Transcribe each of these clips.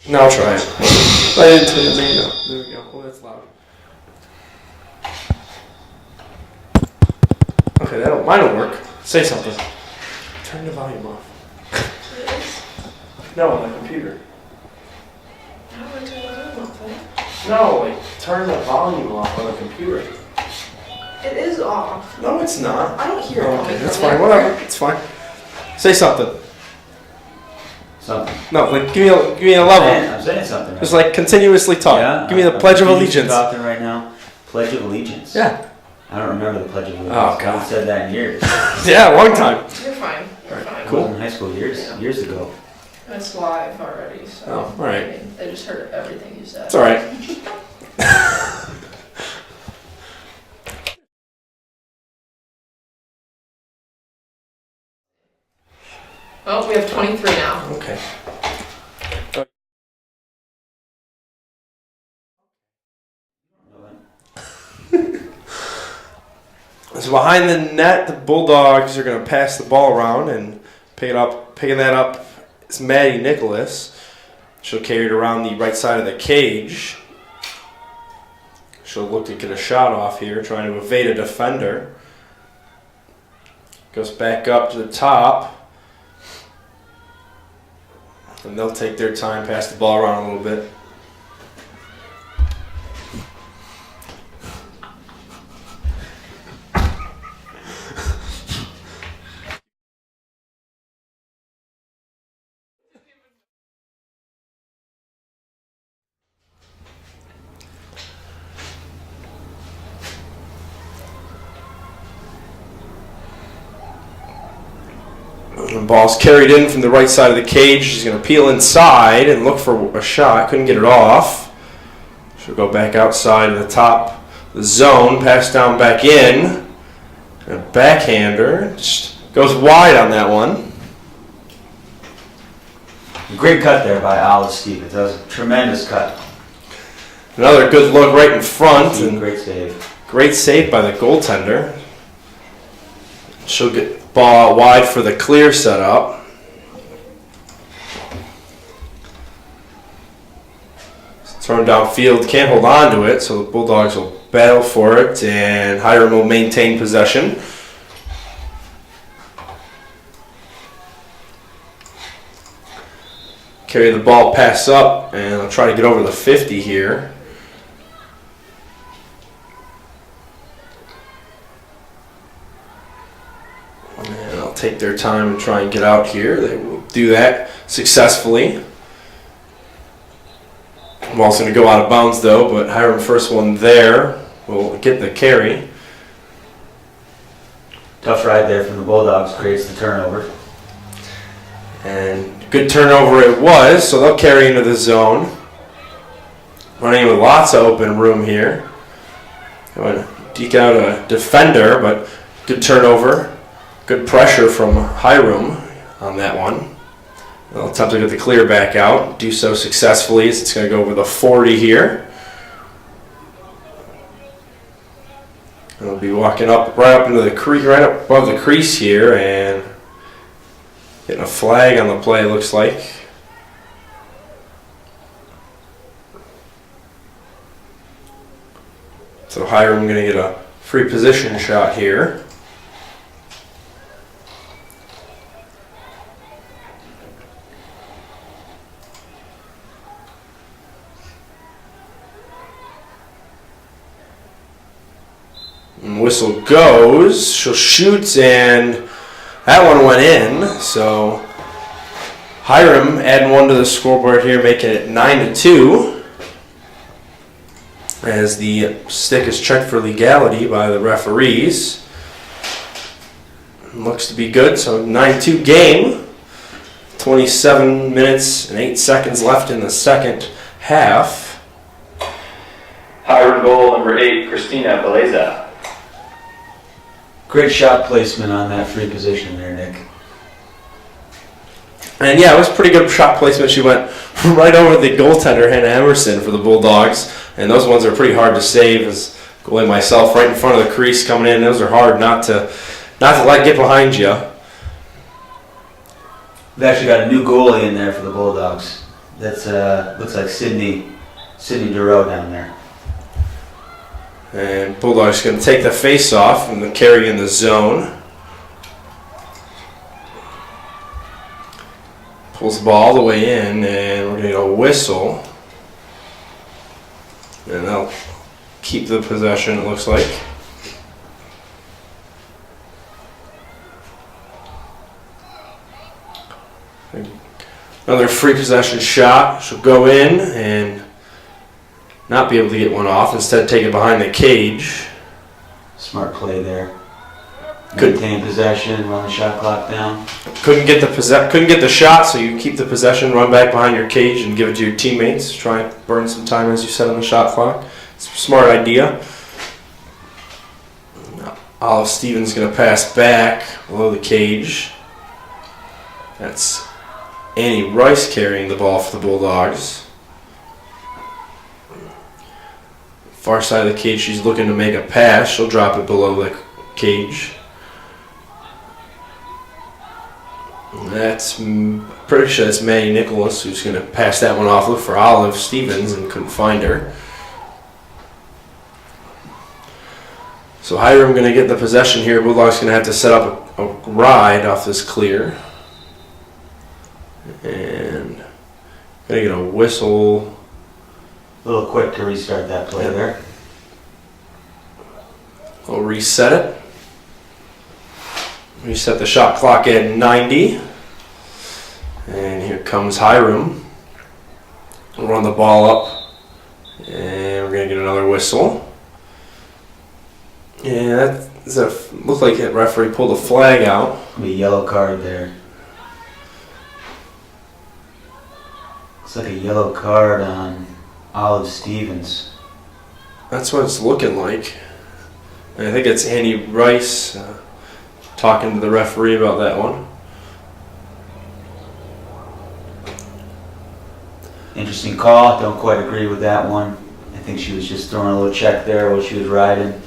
No, I'll try it. I didn't turn the main up. There we go. Oh, that's loud. Okay, mine will work. Say something. Turn the volume off. No, on the computer. How do I turn the volume off? No, like turn the volume off on the computer. It is off. No, it's not. I don't hear it. Okay, that's fine. Whatever. It's fine. Say something. Something. No, like give me a level. I'm saying something. Right? Just like continuously talk. Yeah, Give me the I'm Pledge of continuously Allegiance. Talking right now. Pledge of Allegiance. Yeah. I don't remember the Pledge of Allegiance. Oh, God. I haven't said that in years. Yeah, long time. You're fine. You're fine. I was in high school years ago. It's live already, so. Oh, all right. I mean, they just heard everything you said. It's all right. Oh, we have 23 now. Okay. So behind the net, the Bulldogs are going to pass the ball around and picking that up is Maddie Nicholas. She'll carry it around the right side of the cage. She'll look to get a shot off here, trying to evade a defender. Goes back up to the top. And they'll take their time, pass the ball around a little bit. The ball's carried in from the right side of the cage. She's going to peel inside and look for a shot. Couldn't get it off. She'll go back outside of the top the zone, pass down back in. And a backhander. Just goes wide on that one. Great cut there by Alice Stevens. That was a tremendous cut. Another good look right in front. And Great save. great save by the goaltender. She'll get the ball out wide for the clear setup. Thrown downfield, can't hold on to it, so the Bulldogs will battle for it, and Hiram will maintain possession. Carry the ball, pass up, and I'll try to get over the 50 here. And I'll take their time and try and get out here. They will do that successfully. Ball's going to go out of bounds though, but Hiram, first one there, will get the carry. Tough ride there from the Bulldogs, creates the turnover. And good turnover it was, so they'll carry into the zone. Running with lots of open room here. Going to deke out a defender, but good turnover. Good pressure from Hiram on that one. They'll attempt to get the clear back out. Do so successfully as it's going to go over the 40 here. And they'll be walking up right up into the crease, right up above the crease here, and getting a flag on the play, looks like. So Hiram going to get a free position shot here. And whistle goes. She'll shoot, and that one went in. So Hiram adding one to the scoreboard here, making it 9-2. As the stick is checked for legality by the referees. Looks to be good. So 9-2 game. 27 minutes and 8 seconds left in the second half. Hiram goal number 8, Christina Beleza. Great shot placement on that free position there, Nick. And yeah, it was pretty good shot placement. She went right over the goaltender, Hannah Emerson, for the Bulldogs. And those ones are pretty hard to save. As goalie myself, right in front of the crease coming in. Those are hard not to let get behind you. We've actually got a new goalie in there for the Bulldogs. That's looks like Sydney DeRoe down there. And Bulldog's going to take the face off and the carry in the zone. Pulls the ball all the way in, and we're going to get a whistle. And they'll keep the possession, it looks like. Another free possession shot. She'll go in and not be able to get one off. Instead, take it behind the cage. Smart play there. Good. Maintain possession, run the shot clock down. Couldn't get the shot, so you keep the possession, run back behind your cage, and give it to your teammates. Try and burn some time as you set on the shot clock. It's a smart idea. Olive Stevens going to pass back below the cage. That's Annie Rice carrying the ball for the Bulldogs. Far side of the cage, she's looking to make a pass. She'll drop it below the cage. Pretty sure that's Maddie Nicholas who's going to pass that one off. Look for Olive Stevens and couldn't find her. So Hiram going to get the possession here. Bulldogs going to have to set up a ride off this clear. And going to get a whistle. A little quick to restart that play there. We'll reset it. Reset the shot clock at 90. And here comes Hiram. We'll run the ball up. And we're going to get another whistle. Yeah, looked like the referee pulled a flag out. Be a yellow card there. Looks like a yellow card on Olive Stevens. That's what it's looking like. And I think it's Annie Rice talking to the referee about that one. Interesting call. Don't quite agree with that one. I think she was just throwing a little check there while she was riding.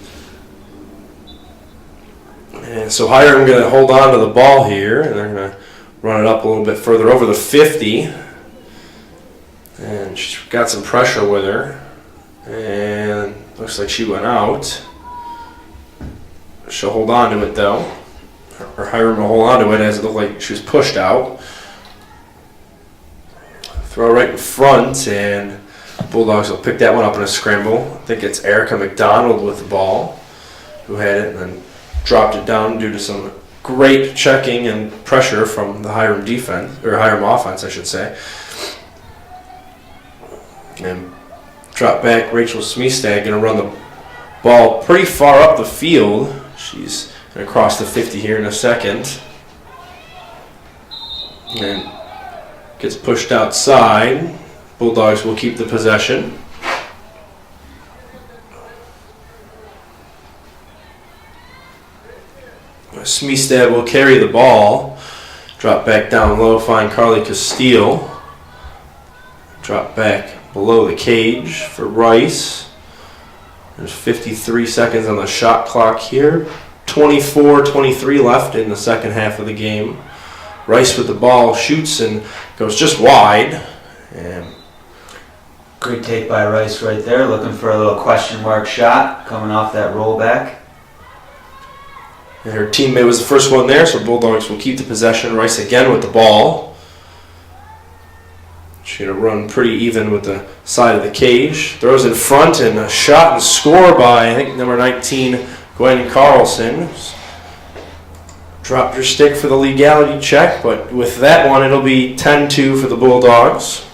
And so Hiram going to hold on to the ball here, and they're going to run it up a little bit further over the 50. And she's got some pressure with her. And looks like she went out. She'll hold on to it though. Or Hiram will hold on to it as it looked like she was pushed out. Throw right in front, and Bulldogs will pick that one up in a scramble. I think it's Erica McDonald with the ball who had it and then dropped it down due to some great checking and pressure from the Hiram defense, or Hiram offense, I should say. And drop back, Rachel Smeestad going to run the ball pretty far up the field. She's going to cross the 50 here in a second. And gets pushed outside. Bulldogs will keep the possession. Smeestad will carry the ball. Drop back down low, find Carly Castile. Drop back below the cage for Rice. There's 53 seconds on the shot clock here. 24-23 left in the second half of the game. Rice with the ball shoots and goes just wide. And great take by Rice right there, looking for a little question mark shot coming off that rollback. And her teammate was the first one there, so Bulldogs will keep the possession. Rice again with the ball. She's going to run pretty even with the side of the cage. Throws in front and a shot and score by, I think, number 19, Gwen Carlson. Dropped her stick for the legality check, but with that one, it'll be 10-2 for the Bulldogs.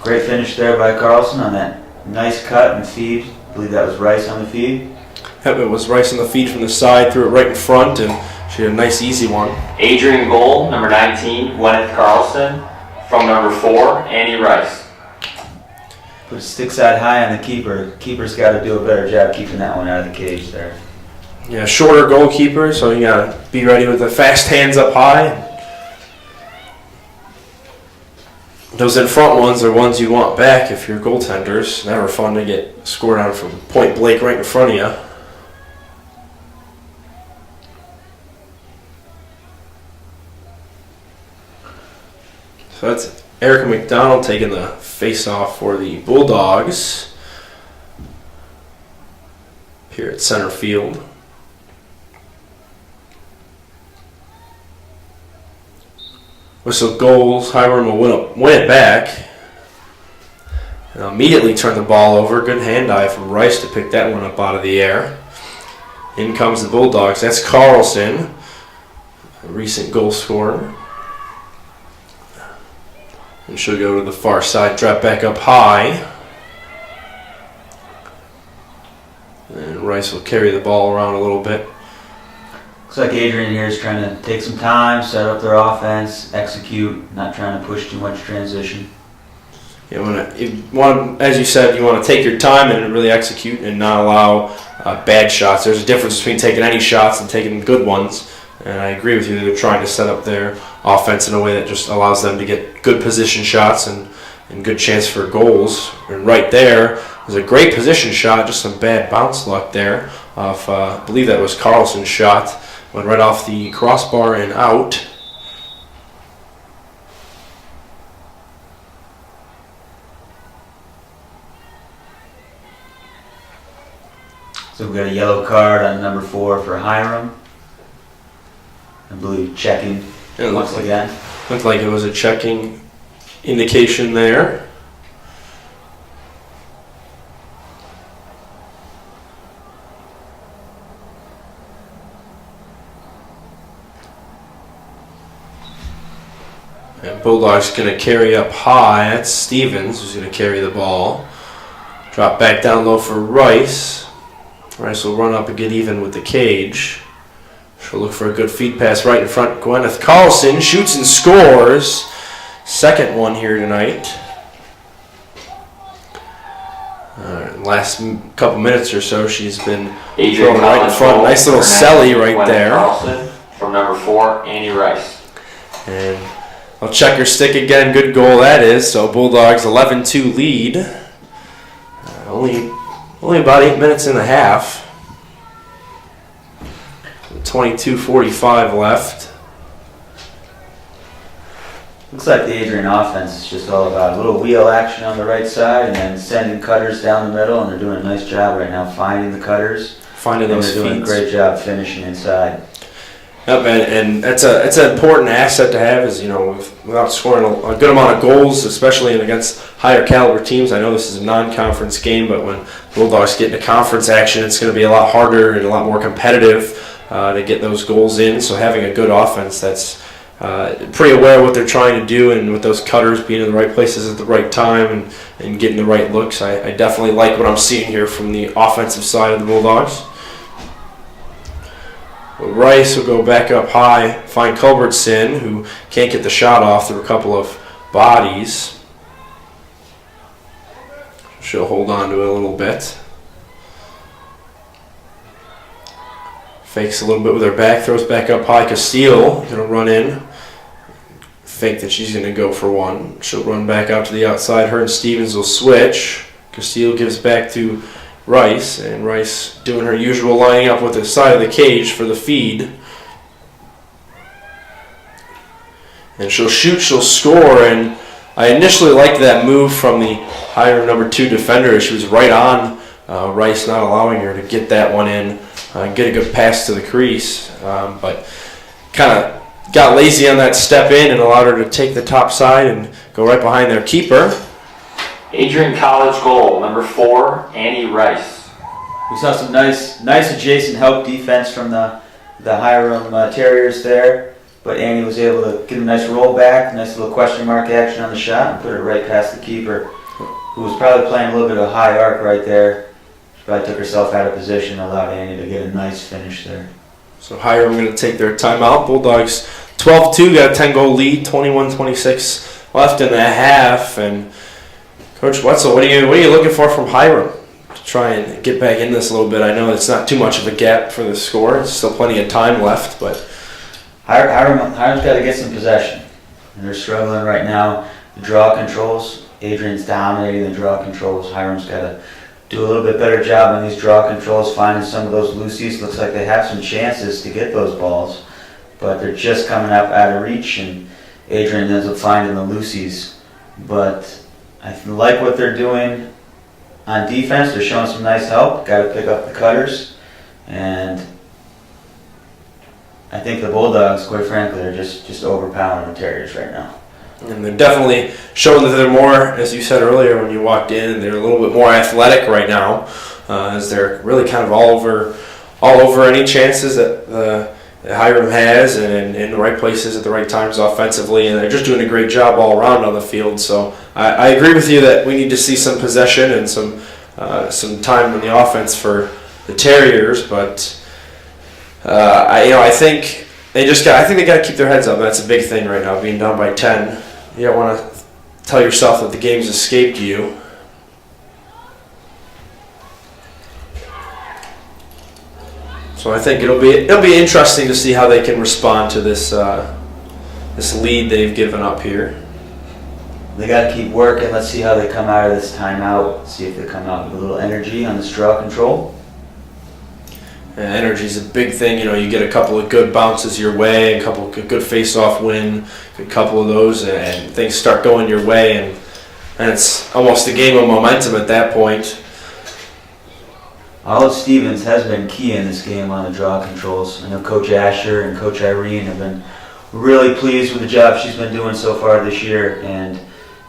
Great finish there by Carlson on that nice cut and feed. I believe that was Rice on the feed. Yep, it was Rice on the feed from the side, threw it right in front, and she had a nice easy one. Adrian goal, number 19, Gwyneth Carlson. From number 4, Annie Rice. Put a stick side high on the keeper. Keeper's got to do a better job keeping that one out of the cage there. Yeah, shorter goalkeeper, so you got to be ready with the fast hands up high. Those in front ones are ones you want back if you're goaltenders. Never fun to get scored on from point blank right in front of you. So that's Erica McDonald taking the face-off for the Bulldogs here at center field. Whistle goals. Hiram will win it back. And immediately turn the ball over. Good hand eye from Rice to pick that one up out of the air. In comes the Bulldogs. That's Carlson, a recent goal scorer. And she'll go to the far side, drop back up high. And Rice will carry the ball around a little bit. Looks like Adrian here is trying to take some time, set up their offense, execute, not trying to push too much transition. You want, as you said, you want to take your time and really execute and not allow bad shots. There's a difference between taking any shots and taking good ones. And I agree with you. They're trying to set up their offense in a way that just allows them to get good position shots and good chance for goals. And right there was a great position shot, just some bad bounce luck there. I believe that was Carlson's shot. Went right off the crossbar and out. So we've got a yellow card on number 4 for Hiram. I believe checking once again. Looked like it was a checking indication there. And Bulldogs going to carry up high. That's Stevens who's going to carry the ball. Drop back down low for Rice. Rice will run up and get even with the cage. She'll look for a good feed pass right in front. Gwyneth Carlson shoots and scores. Second one here tonight. Last couple minutes or so, she's been throwing right in front. Nice little celly right there. Carlson from number 4, Annie Rice. And I'll check her stick again. Good goal that is. So Bulldogs 11-2 lead. Only about 8 minutes and a half. 22:45 left. Looks like the Adrian offense is just all about a little wheel action on the right side and then sending cutters down the middle, and they're doing a nice job right now finding the cutters. Finding those they're doing a great job finishing inside. Yep, and it's an important asset to have. Is without scoring a good amount of goals, especially against higher caliber teams. I know this is a non-conference game, but when Bulldogs get into conference action, it's going to be a lot harder and a lot more competitive to get those goals in. So having a good offense that's pretty aware of what they're trying to do, and with those cutters being in the right places at the right time and getting the right looks, I definitely like what I'm seeing here from the offensive side of the Bulldogs. Rice will go back up high, find Culbertson, who can't get the shot off through a couple of bodies. She'll hold on to it a little bit. Fakes a little bit with her back, throws back up high. Castile going to run in. Fake that she's going to go for one. She'll run back out to the outside. Her and Stevens will switch. Castile gives back to Rice, and Rice doing her usual, lining up with the side of the cage for the feed. And she'll shoot, she'll score, and I initially liked that move from the higher number 2 defender. She was right on Rice, not allowing her to get that one in and get a good pass to the crease, but kind of got lazy on that step in and allowed her to take the top side and go right behind their keeper. Adrian College goal, number 4, Annie Rice. We saw some nice adjacent help defense from the Hiram Terriers there, but Annie was able to get a nice roll back, nice little question mark action on the shot, and put it right past the keeper, who was probably playing a little bit of high arc right there. She probably took herself out of position, allowed Annie to get a nice finish there. So Hiram going to take their timeout. Bulldogs 12-2, got a 10-goal lead, 21-26 left in the half, and Coach Wetzel, what are you looking for from Hiram to try and get back in this a little bit? I know it's not too much of a gap for the score. There's still plenty of time left, but Hiram's got to get some possession, and they're struggling right now. The draw controls, Adrian's dominating the draw controls. Hiram's got to do a little bit better job on these draw controls, finding some of those loosies. Looks like they have some chances to get those balls, but they're just coming up out of reach, and Adrian ends up finding the loosies. But I like what they're doing on defense. They're showing some nice help. Got to pick up the cutters. And I think the Bulldogs, quite frankly, are just overpowering the Terriers right now. And they're definitely showing that they're more, as you said earlier when you walked in, they're a little bit more athletic right now, as they're really kind of all over any chances that Hiram has, and in the right places at the right times offensively, and they're just doing a great job all around on the field. So I agree with you that we need to see some possession and some time in the offense for the Terriers, but I think they got to keep their heads up. That's a big thing right now, being down by 10. You don't want to tell yourself that the game's escaped you. So I think it'll be interesting to see how they can respond to this lead they've given up here. They got to keep working. Let's see how they come out of this timeout. See if they come out with a little energy on this draw control. And energy's a big thing. You get a couple of good bounces your way, a couple of good face-off win, a couple of those, and things start going your way, and it's almost a game of momentum at that point. Olive Stevens has been key in this game on the draw controls. I know Coach Asher and Coach Irene have been really pleased with the job she's been doing so far this year, and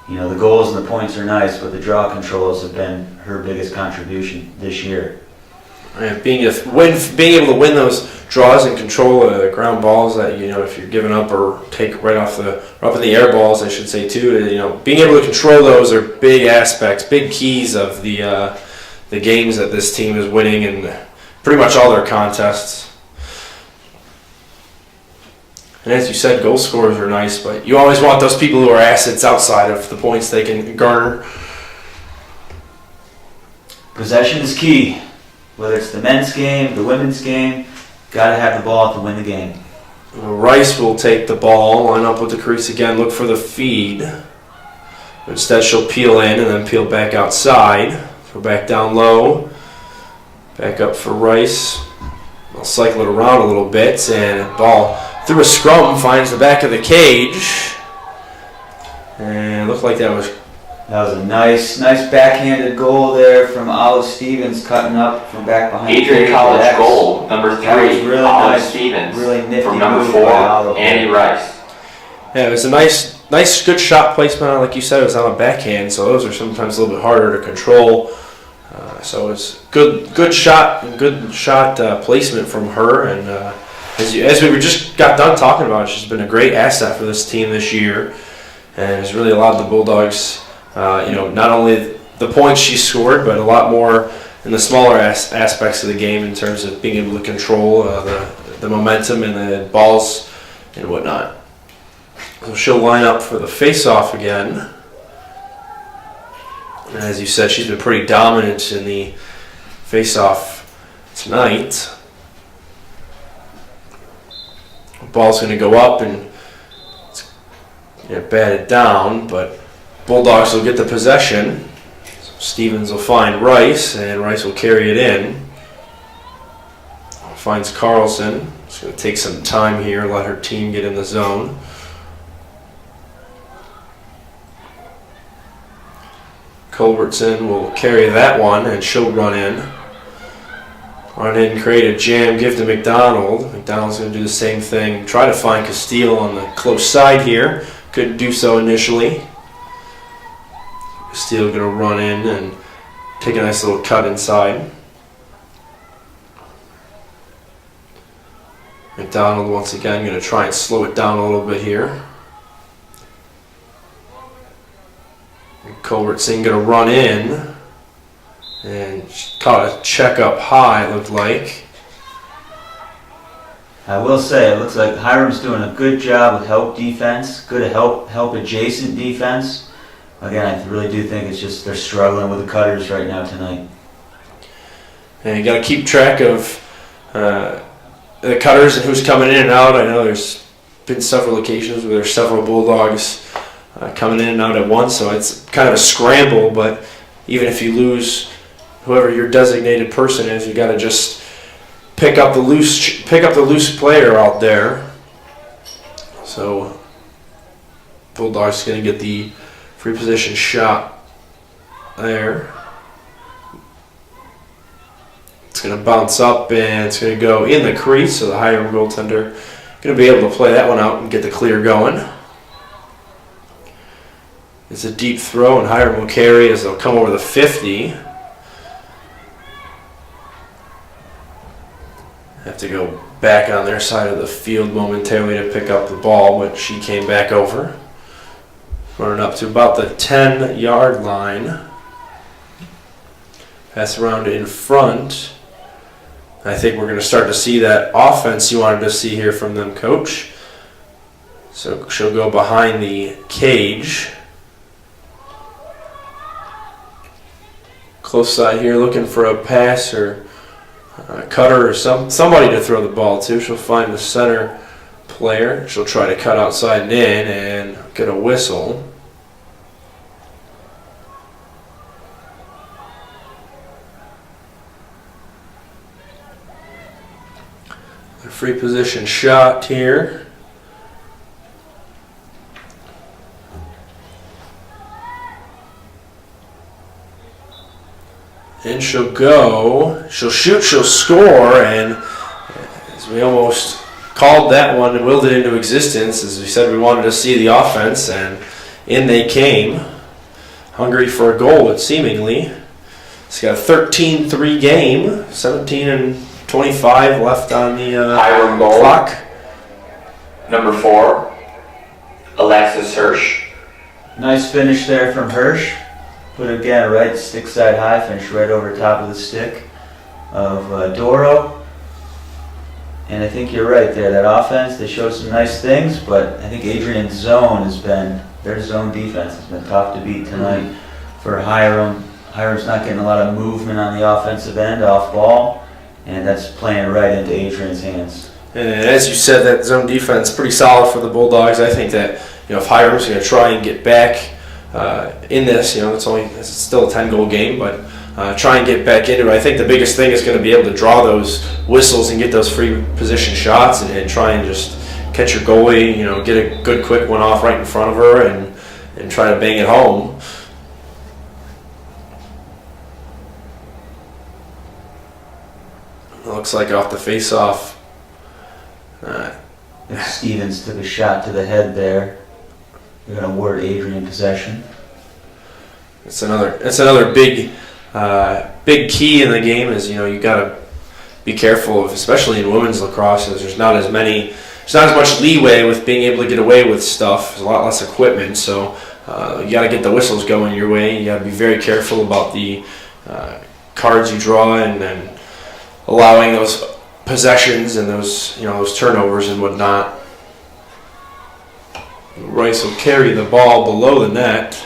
the goals and the points are nice, but the draw controls have been her biggest contribution this year. And being able to win those draws and control the ground balls that if you're giving up or take right up in the air balls, I should say too. Being able to control those are big aspects, big keys of the games that this team is winning in pretty much all their contests. And as you said, goal scorers are nice, but you always want those people who are assets outside of the points they can garner. Possession is key. Whether it's the men's game, the women's game, got to have the ball to win the game. Rice will take the ball, line up with the crease again, look for the feed. Instead, she'll peel in and then peel back outside. Go back down low. Back up for Rice. I'll cycle it around a little bit, and ball through a scrum finds the back of the cage. And it looked like that was a nice backhanded goal there from Olive Stevens, cutting up from back behind. Adrian College LAX. goal, number 3, Really Olive nice, Stevens. really nifty from number move 4, by Olive. Annie Rice. Yeah, it was a nice, good shot placement. Like you said, it was on a backhand, so those are sometimes a little bit harder to control. So it's good shot and good shot placement from her. And as we just got done talking about, she's been a great asset for this team this year, and has really allowed the Bulldogs, not only the points she scored, but a lot more in the smaller aspects of the game in terms of being able to control the momentum and the balls and whatnot. So she'll line up for the face-off again. And as you said, she's been pretty dominant in the face-off tonight. The ball's going to go up and batted down, but Bulldogs will get the possession. So Stevens will find Rice, and Rice will carry it in. Finds Carlson. It's going to take some time here, let her team get in the zone. Culbertson will carry that one, and she'll run in. Run in, create a jam, give to McDonald. McDonald's going to do the same thing. Try to find Castile on the close side here. Couldn't do so initially. Castile going to run in and take a nice little cut inside. McDonald once again going to try and slow it down a little bit here. Culbertson going to run in and caught a check up high, it looked like. I will say, it looks like Hiram's doing a good job with help defense, good help adjacent defense. Again, I really do think it's just they're struggling with the cutters right now tonight. And you got to keep track of the cutters and who's coming in and out. I know there's been several occasions where there's several Bulldogs coming in and out at once, so it's kind of a scramble. But even if you lose whoever your designated person is, you got to just pick up the loose player out there. So Bulldogs going to get the free position shot there. It's going to bounce up and it's going to go in the crease, so the Hiram goaltender going to be able to play that one out and get the clear going. It's a deep throw and Hiram will carry as they'll come over the 50. Have to go back on their side of the field momentarily to pick up the ball, but she came back over. Running up to about the 10-yard line. Pass around in front. I think we're going to start to see that offense you wanted to see here from them, Coach. So she'll go behind the cage. Close side here, looking for a pass or a cutter or somebody to throw the ball to. She'll find the center player. She'll try to cut outside and in and get a whistle. A free position shot here. And she'll go, she'll shoot, she'll score, and as we almost called that one and willed it into existence, as we said we wanted to see the offense, and in they came, hungry for a goal, but seemingly. It's got a 13-3 game, 17 and 25 left on the Hiram goal. clock. Number 4, Alexis Hirsch. Nice finish there from Hirsch. Put again right stick side high, finish right over top of the stick of Doro. And I think you're right there. That offense, they showed some nice things, but I think Adrian's zone has been, their zone defense has been tough to beat tonight for Hiram. Hiram's not getting a lot of movement on the offensive end, off ball, and that's playing right into Adrian's hands. And as you said, that zone defense pretty solid for the Bulldogs. I think that if Hiram's going to try and get back in this, it's still a 10-goal game, but try and get back into it. I think the biggest thing is going to be able to draw those whistles and get those free position shots and try and just catch your goalie, get a good quick one off right in front of her and try to bang it home. It looks like off the face-off. Stevens took a shot to the head there. They're going to award Adrian possession. It's another big key in the game is you got to be careful of, especially in women's lacrosse, as there's not as much leeway with being able to get away with stuff. There's a lot less equipment, so you got to get the whistles going your way. You got to be very careful about the cards you draw and allowing those possessions and those turnovers and whatnot. Rice will carry the ball below the net.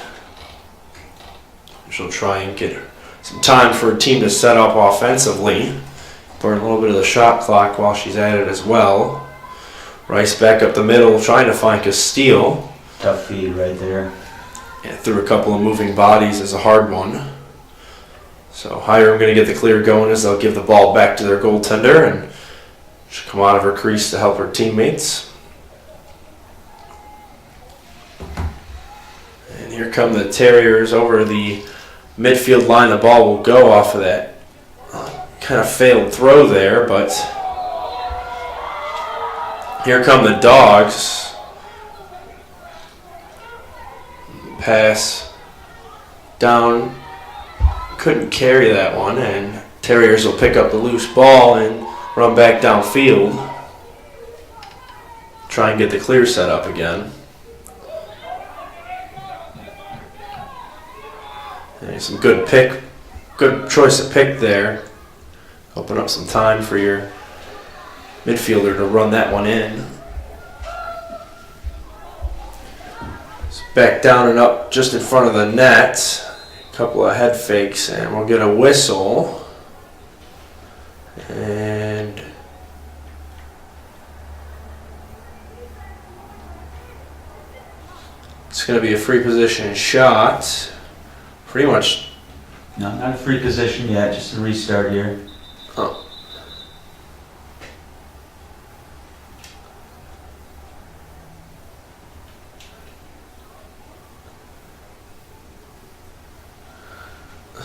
She'll try and get some time for a team to set up offensively. Burn a little bit of the shot clock while she's at it as well. Rice back up the middle trying to find Castile. Tough feed right there. And through a couple of moving bodies is a hard one. So Hiram going to get the clear going as they'll give the ball back to their goaltender and she'll come out of her crease to help her teammates. And here come the Terriers over the midfield line. The ball will go off of that kind of failed throw there, but here come the Dogs. Pass down. Couldn't carry that one, and Terriers will pick up the loose ball and run back downfield. Try and get the clear set up again. And some good choice of pick there. Open up some time for your midfielder to run that one in. So back down and up just in front of the net. A couple of head fakes and we'll get a whistle. And it's going to be a free position shot. Pretty much. No, not a free position yet, just a restart here. Oh.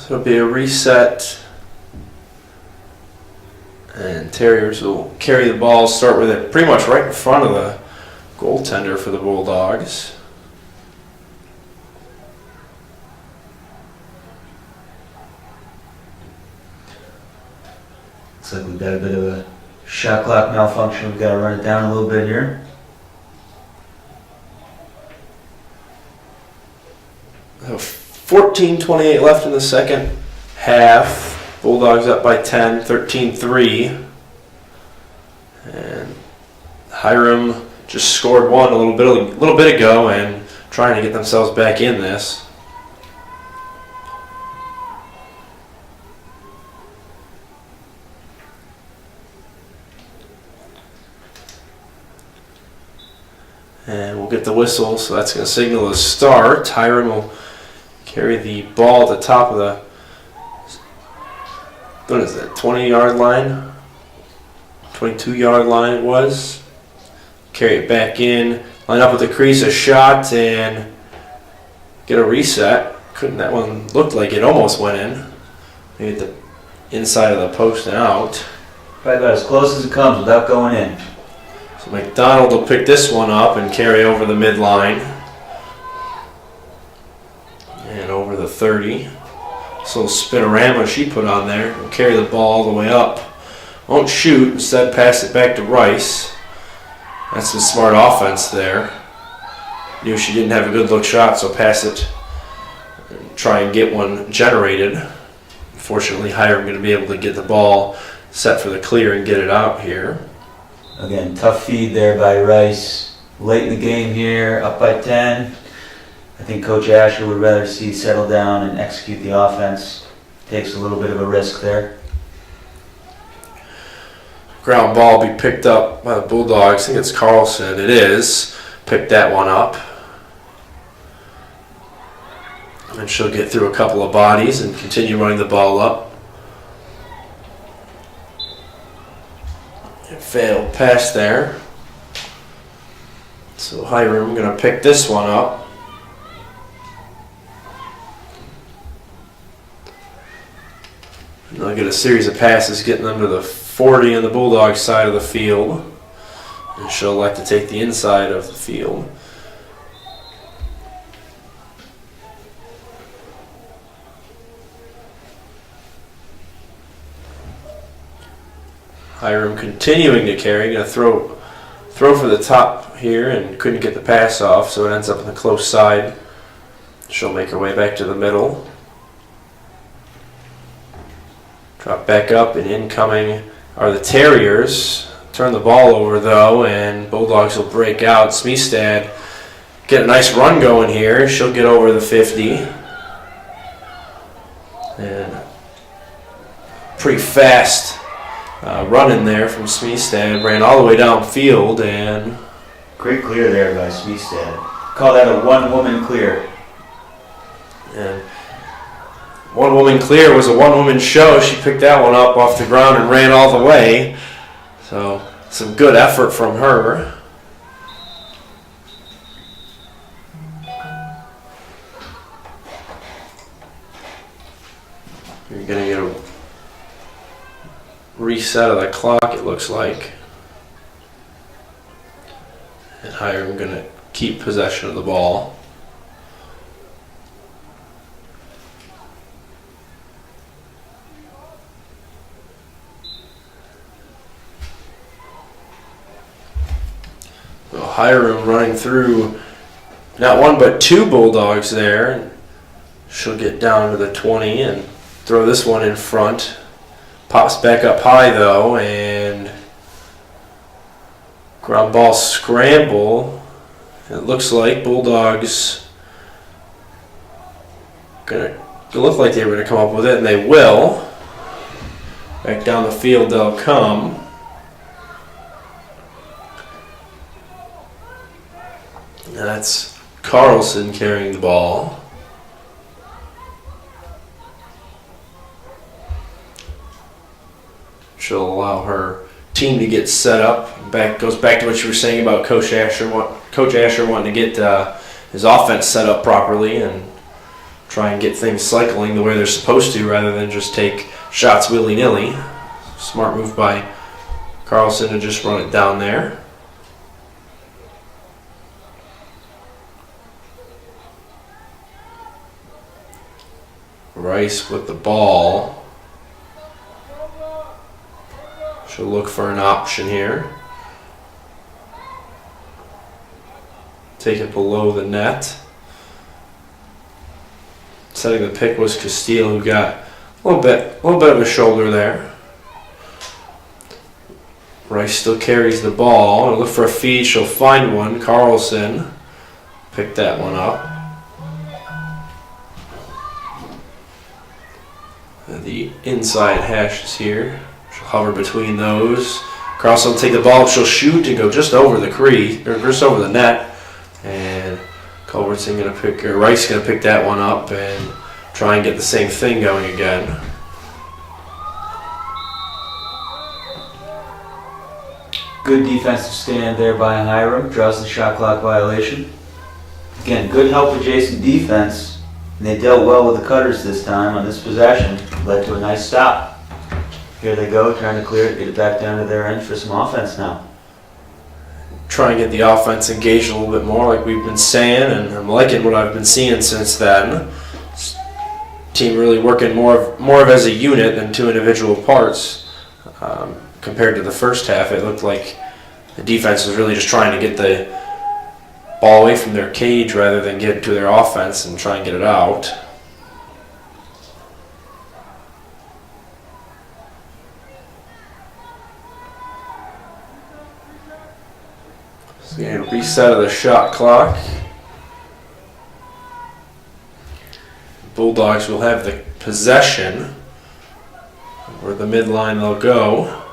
So it'll be a reset. And Terriers will carry the ball, start with it pretty much right in front of the goaltender for the Bulldogs. Looks like we've got a bit of a shot clock malfunction. We've got to run it down a little bit here. 14:28 left in the second half. Bulldogs up by 10, 13-3. And Hiram just scored one a little bit ago and trying to get themselves back in this. And we'll get the whistle, so that's going to signal a start. Hiram will carry the ball at the top of the, what is that, 20-yard line? 22-yard line it was. Carry it back in, line up with the crease, a shot, and get a reset. That one looked like it almost went in. Maybe the inside of the post and out. Probably about as close as it comes without going in. So McDonald will pick this one up and carry over the midline. And over the 30. This little spinorama she put on there. Will carry the ball all the way up. Won't shoot, instead pass it back to Rice. That's some smart offense there. Knew she didn't have a good look shot, so pass it and try and get one generated. Unfortunately, Hiram going to be able to get the ball set for the clear and get it out here. Again, tough feed there by Rice. Late in the game here, up by 10. I think Coach Asher would rather see settle down and execute the offense. Takes a little bit of a risk there. Ground ball be picked up by the Bulldogs. I think it's Carlson. It is. Picked that one up. And she'll get through a couple of bodies and continue running the ball up. Failed pass there. So Hiram going to pick this one up. And they'll get a series of passes getting them to the 40 on the Bulldogs side of the field. And she'll elect to take the inside of the field. Hiram continuing to carry, going to throw for the top here and couldn't get the pass off, so it ends up on the close side. She'll make her way back to the middle. Drop back up and incoming are the Terriers. Turn the ball over though, and Bulldogs will break out. Smeestad get a nice run going here. She'll get over the 50. And pretty fast run in there from Smeestad. Ran all the way downfield and Great clear there by Smeestad. Call that a one-woman clear. And one woman clear was a one-woman show. She picked that one up off the ground and ran all the way. So some good effort from her. You're going to get a reset of the clock, it looks like. And Hiram going to keep possession of the ball. So Hiram running through not one but two Bulldogs there. She'll get down to the 20 and throw this one in front. Pops back up high though, and ground ball scramble. It looks like Bulldogs gonna look like they were gonna come up with it, and they will. Back down the field they'll come. And that's Carlson carrying the ball. She'll allow her team to get set up. Goes back to what you were saying about Coach Asher wanting to get his offense set up properly, and try and get things cycling the way they're supposed to rather than just take shots willy-nilly. Smart move by Carlson to just run it down there. Rice with the ball. She'll look for an option here. Take it below the net. Setting the pick was Castile, who got a little bit of a shoulder there. Rice still carries the ball. Look for a feed. She'll find one. Carlson picked that one up. The inside hashes here. She'll hover between those. Carlson will take the ball. She'll shoot and go just over the crease, or just over the net. And Culbertson gonna pick, or Rice gonna pick that one up and try and get the same thing going again. Good defensive stand there by Hiram. Draws the shot clock violation. Again, good help adjacent defense. And they dealt well with the cutters this time on this possession. Led to a nice stop. Here they go, trying to clear it, get it back down to their end for some offense now. Try and get the offense engaged a little bit more, like we've been saying, and I'm liking what I've been seeing since then. Team really working more of as a unit than two individual parts. Compared to the first half, it looked like the defense was really just trying to get the ball away from their cage rather than get to their offense and try and get it out. So a reset of the shot clock. Bulldogs will have the possession. Where the midline they'll go.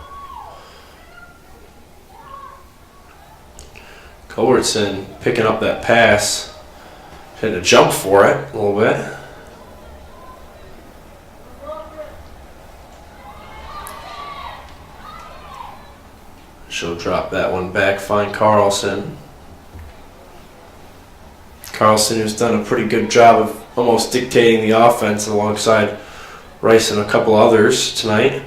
Culbertson picking up that pass. Had to jump for it a little bit. She'll drop that one back, find Carlson. Carlson, who's done a pretty good job of almost dictating the offense alongside Rice and a couple others tonight.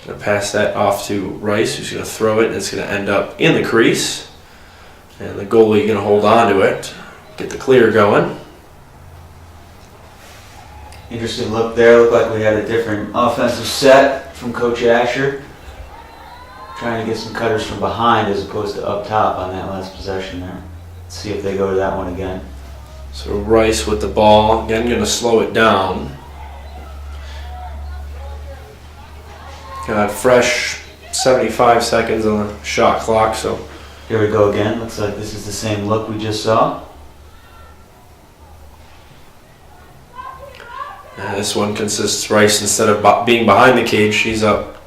Gonna pass that off to Rice, who's gonna throw it, and it's gonna end up in the crease. And the goalie gonna hold on to it, get the clear going. Interesting look there. Looked like we had a different offensive set from Coach Asher. Trying to get some cutters from behind as opposed to up top on that last possession there. Let's see if they go to that one again. So Rice with the ball, again gonna slow it down. Got fresh 75 seconds on the shot clock, so Here we go again. Looks like this is the same look we just saw. and this one consists Rice, instead of being behind the cage, she's up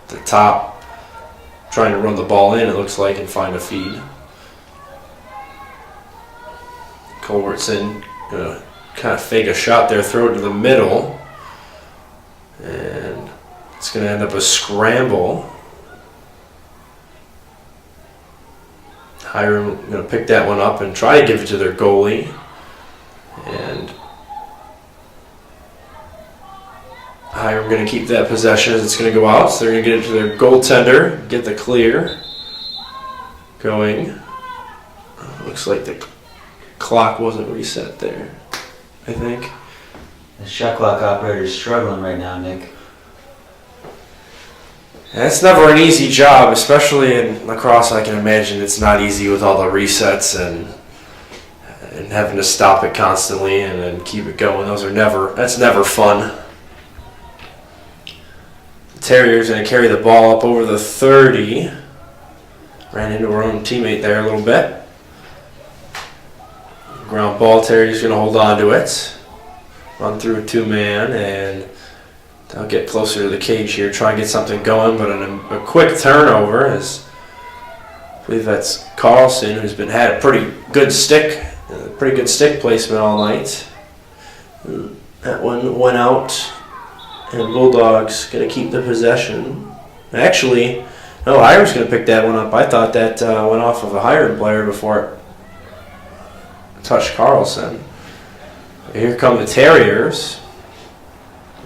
the top trying to run the ball in, it looks like, and find a feed. Culbertson gonna kind of fake a shot there, throw it to the middle, and it's gonna end up a scramble. Hiram gonna pick that one up and try to give it to their goalie, and Hiram gonna keep that possession as it's gonna go out, so they're gonna get it to their goaltender, get the clear going. Looks like the clock wasn't reset there, I think. The shot clock operator is struggling right now, Nick. That's never an easy job, especially in lacrosse. I can imagine it's not easy with all the resets and having to stop it constantly and then keep it going. That's never fun. The Terrier's going to carry the ball up over the 30. Ran into her own teammate there a little bit. Ground ball, Terrier's going to hold on to it. Run through a two-man, and they'll get closer to the cage here, try and get something going, but a quick turnover, as I believe that's Carlson, who's had a pretty good stick placement all night. That one went out, and Bulldogs going to keep the possession. Actually, no, Hiram's going to pick that one up. I thought that went off of a Hiram player before it touched Carlson. Here come the Terriers.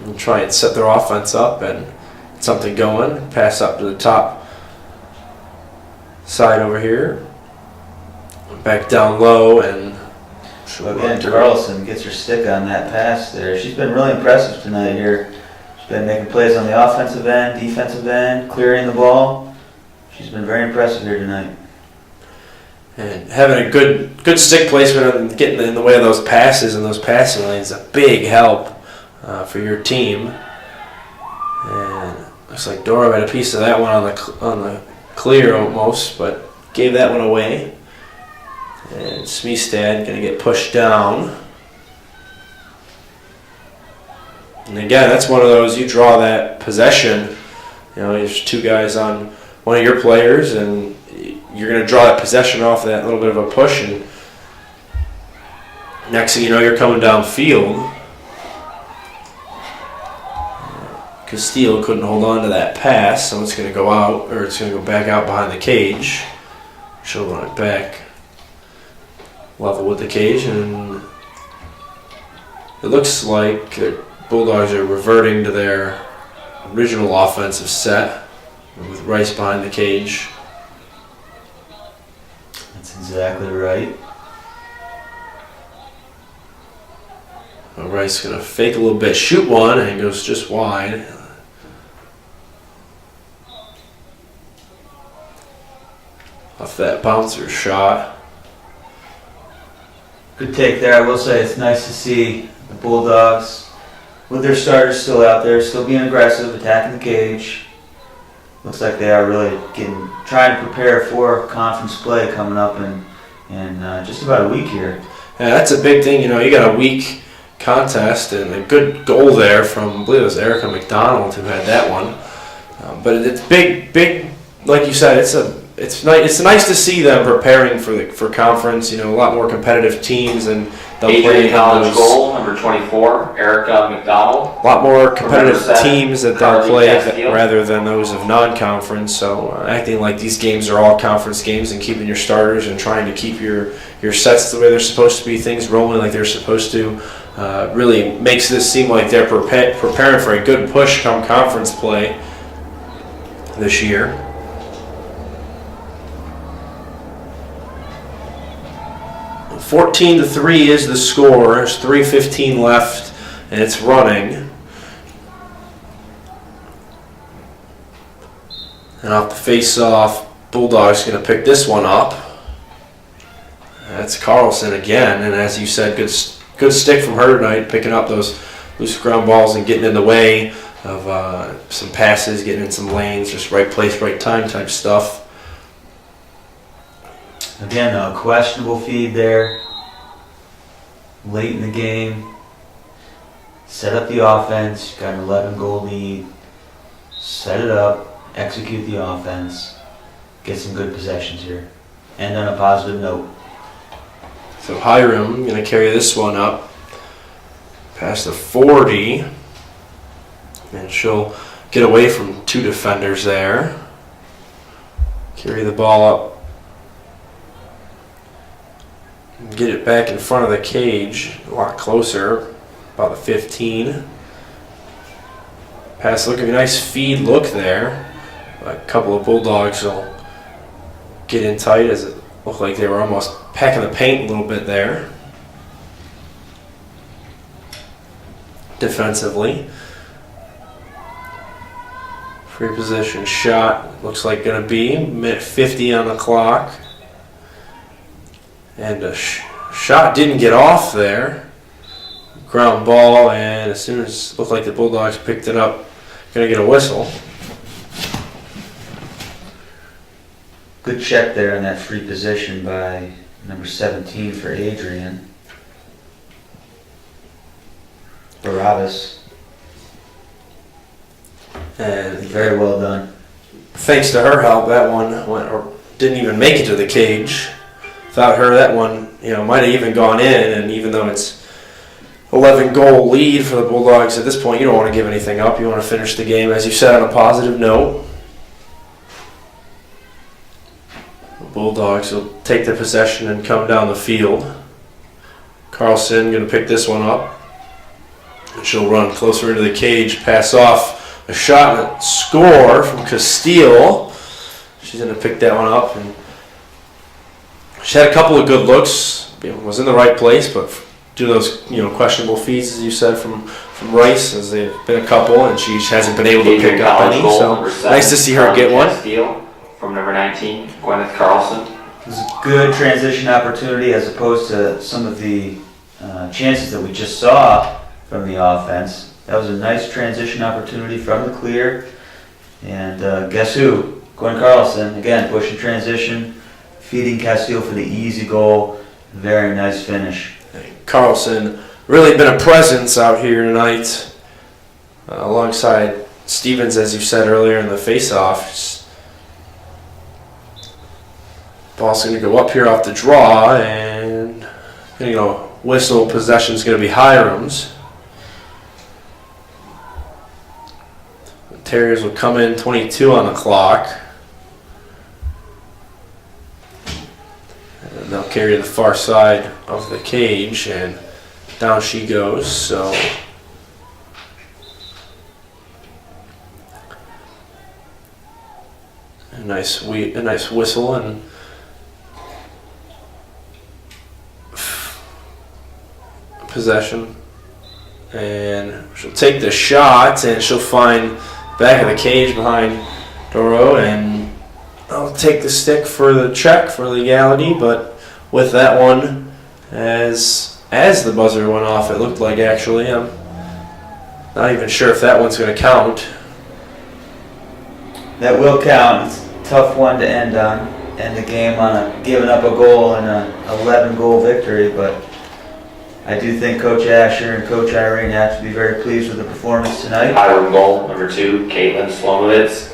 And try and set their offense up and get something going. Pass up to the top side over here. Back down low and Again, Carlson gets her stick on that pass there. She's been really impressive tonight here. She's been making plays on the offensive end, defensive end, clearing the ball. She's been very impressive here tonight. And having a good stick placement and getting in the way of those passes and those passing lanes is a big help for your team. And looks like Dora had a piece of that one on the clear almost, but gave that one away. And Smeestad going to get pushed down. And again, that's one of those, you draw that possession. You know, there's two guys on one of your players, and you're going to draw that possession off that little bit of a push, and next thing you know, you're coming downfield. Castile couldn't hold on to that pass, so it's going to go out, or it's going to go back out behind the cage. She'll run it back level with the cage, and it looks like the Bulldogs are reverting to their original offensive set with Rice behind the cage. That's exactly right. Rice going to fake a little bit, shoot one, and it goes just wide. Off that bouncer shot. Good take there. I will say it's nice to see the Bulldogs with their starters still out there, still being aggressive, attacking the cage. Looks like they are really trying to prepare for conference play coming up in just about a week here. Yeah, that's a big thing. You know, you got a week contest and a good goal there from, I believe it was Erica McDonald who had that one. But it's big. Like you said, it's nice to see them preparing for conference. You know, a lot more competitive teams, and they'll play Adrian College goal, number 24, Erica McDonald. a lot more competitive teams that they'll Carly play Castillo. rather than those of non-conference. So acting like these games are all conference games and keeping your starters and trying to keep your sets the way they're supposed to be, things rolling like they're supposed to, really makes this seem like they're preparing for a good push come conference play this year. – 14-3 is the score. There's 3:15 left, and it's running. And off the face-off, Bulldogs going to pick this one up. That's Carlson again, and as you said, good stick from her tonight, picking up those loose ground balls and getting in the way of some passes, getting in some lanes, just right place, right time type stuff. Again, a questionable feed there. Late in the game. Set up the offense. Got an 11-goal lead. Set it up. Execute the offense. Get some good possessions here. End on a positive note. So Hiram going to carry this one up past the 40. And she'll get away from two defenders there. Carry the ball up. Get it back in front of the cage, a lot closer, about the 15. Pass looking, a nice feed look there. A couple of Bulldogs will get in tight as it looked like they were almost packing the paint a little bit there. Defensively. Free position shot, looks like going to be minute 50 on the clock. And a shot didn't get off there. Ground ball, and as soon as it looked like the Bulldogs picked it up, going to get a whistle. Good check there on that free position by number 17 for Adrian. Barabbas. And Very well done. thanks to her help, that one didn't even make it to the cage. Without her, that one, might have even gone in. And even though it's 11-goal lead for the Bulldogs at this point, you don't want to give anything up. You want to finish the game, as you said, on a positive note. The Bulldogs will take their possession and come down the field. Carlson going to pick this one up. And she'll run closer into the cage, pass off a shot and a score from Castile. She's going to pick that one up. And she had a couple of good looks. Was in the right place, but due to those questionable feeds, as you said, from Rice, as they've been a couple, and she hasn't been able to pick up any. So nice to see her get one. Steal from number 19, Gwyneth Carlson. It was a good transition opportunity as opposed to some of the chances that we just saw from the offense. That was a nice transition opportunity from the clear. And guess who? Gwyneth Carlson, again, pushing transition, feeding Castile for the easy goal. Very nice finish. Carlson really been a presence out here tonight, alongside Stevens, as you said earlier in the face-off. Ball's going to go up here off the draw, and whistle. Possession's going to be Hiram's. The Terriers will come in 22 on the clock. And they'll carry to the far side of the cage, and down she goes. So a nice whistle and possession, and she'll take the shot, and she'll find back of the cage behind Doro, and I'll take the stick for the check for legality. But with that one, as the buzzer went off, it looked like, actually, I'm not even sure if that one's going to count. That will count. It's a tough one to end the game on giving up a goal and an 11-goal victory, but I do think Coach Asher and Coach Irene have to be very pleased with the performance tonight. Hiram goal, number 2, Caitlin Slomovitz.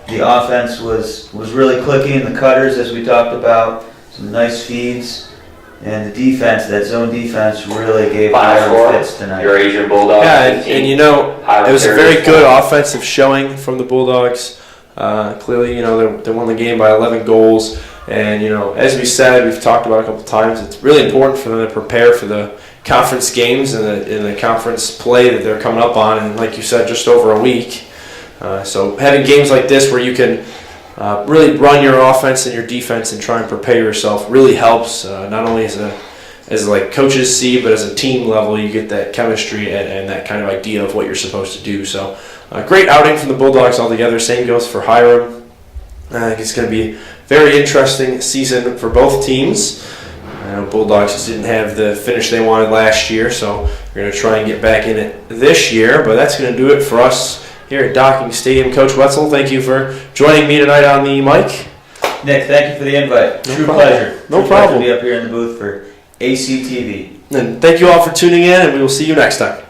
The offense was really clicking, the cutters, as we talked about, some nice feeds, and the defense, that zone defense, really gave Hiram fits tonight. Your Asian Bulldog. Yeah, and it was a very good offensive showing from the Bulldogs. Clearly, they won the game by 11 goals. And, as we said, we've talked about a couple times, it's really important for them to prepare for the conference games and the conference play that they're coming up on. And like you said, just over a week. So having games like this where you can really run your offense and your defense and try and prepare yourself really helps, not only as like coaches see, but as a team level, you get that chemistry and that kind of idea of what you're supposed to do. So great outing from the Bulldogs altogether. Same goes for Hiram. I think it's going to be a very interesting season for both teams. Bulldogs just didn't have the finish they wanted last year, so we're going to try and get back in it this year. But that's going to do it for us here at Docking Stadium. Coach Wetzel, thank you for joining me tonight on the mic. Nick, thank you for the invite. No True problem. pleasure. No True problem. pleasure to be up here in the booth for ACTV. And thank you all for tuning in, and we will see you next time.